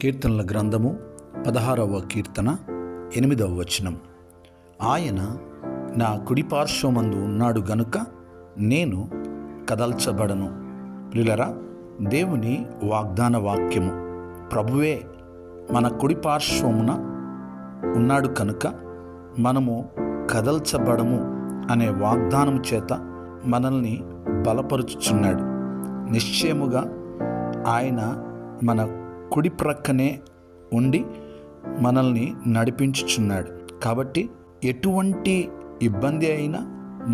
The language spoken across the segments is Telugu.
కీర్తనల గ్రంథము 16వ కీర్తన 8వ వచనం. ఆయన నా కుడిపార్శ్వమందు ఉన్నాడు గనుక నేను కదల్చబడను. ప్రియులారా, దేవుని వాగ్దాన వాక్యము, ప్రభువే మన కుడిపార్శ్వమున ఉన్నాడు కనుక మనము కదల్చబడము అనే వాగ్దానము చేత మనల్ని బలపరుచుచున్నాడు. నిశ్చయముగా ఆయన మన కుడి ప్రక్కనే ఉండి మనల్ని నడిపించుచున్నాడు. కాబట్టి ఎటువంటి ఇబ్బంది అయినా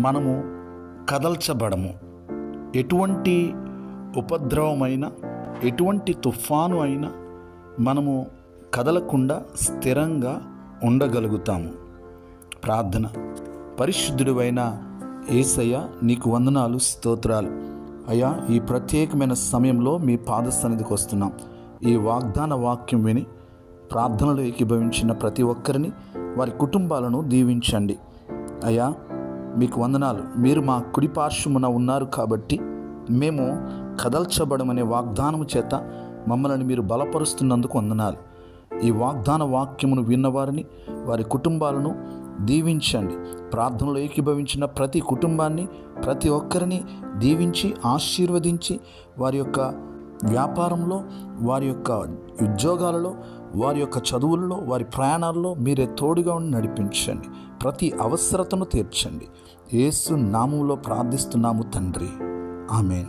మనము కదల్చబడము. ఎటువంటి ఉపద్రవమైనా, ఎటువంటి తుఫాను అయినా మనము కదలకుండా స్థిరంగా ఉండగలుగుతాము. ప్రార్థన. పరిశుద్ధుడివైన యేసయ్య, నీకు వందనాలు, స్తోత్రాలు అయ్యా. ఈ ప్రత్యేకమైన సమయంలో మీ పాద సన్నిధికి వస్తున్నాం. ఈ వాగ్దాన వాక్యం విని ప్రార్థనలు ఏకీభవించిన ప్రతి ఒక్కరిని, వారి కుటుంబాలను దీవించండి అయ్యా. మీకు వందనాలు. మీరు మా కుడిపార్శ్వమున ఉన్నారు కాబట్టి మేము కదల్చబడమనే వాగ్దానము చేత మమ్మల్ని మీరు బలపరుస్తున్నందుకు వందనాలు. ఈ వాగ్దాన వాక్యమును విన్నవారిని, వారి కుటుంబాలను దీవించండి. ప్రార్థనలో ఏకీభవించిన ప్రతి కుటుంబాన్ని, ప్రతి ఒక్కరిని దీవించి ఆశీర్వదించి, వారి యొక్క వ్యాపారంలో, వారి యొక్క ఉద్యోగాలలో, వారి యొక్క చదువుల్లో, వారి ప్రయాణాల్లో మీరే తోడుగా ఉండి నడిపించండి. ప్రతి అవసరతను తీర్చండి. యేసు నామములో ప్రార్థిస్తున్నాము తండ్రి. ఆమేన్.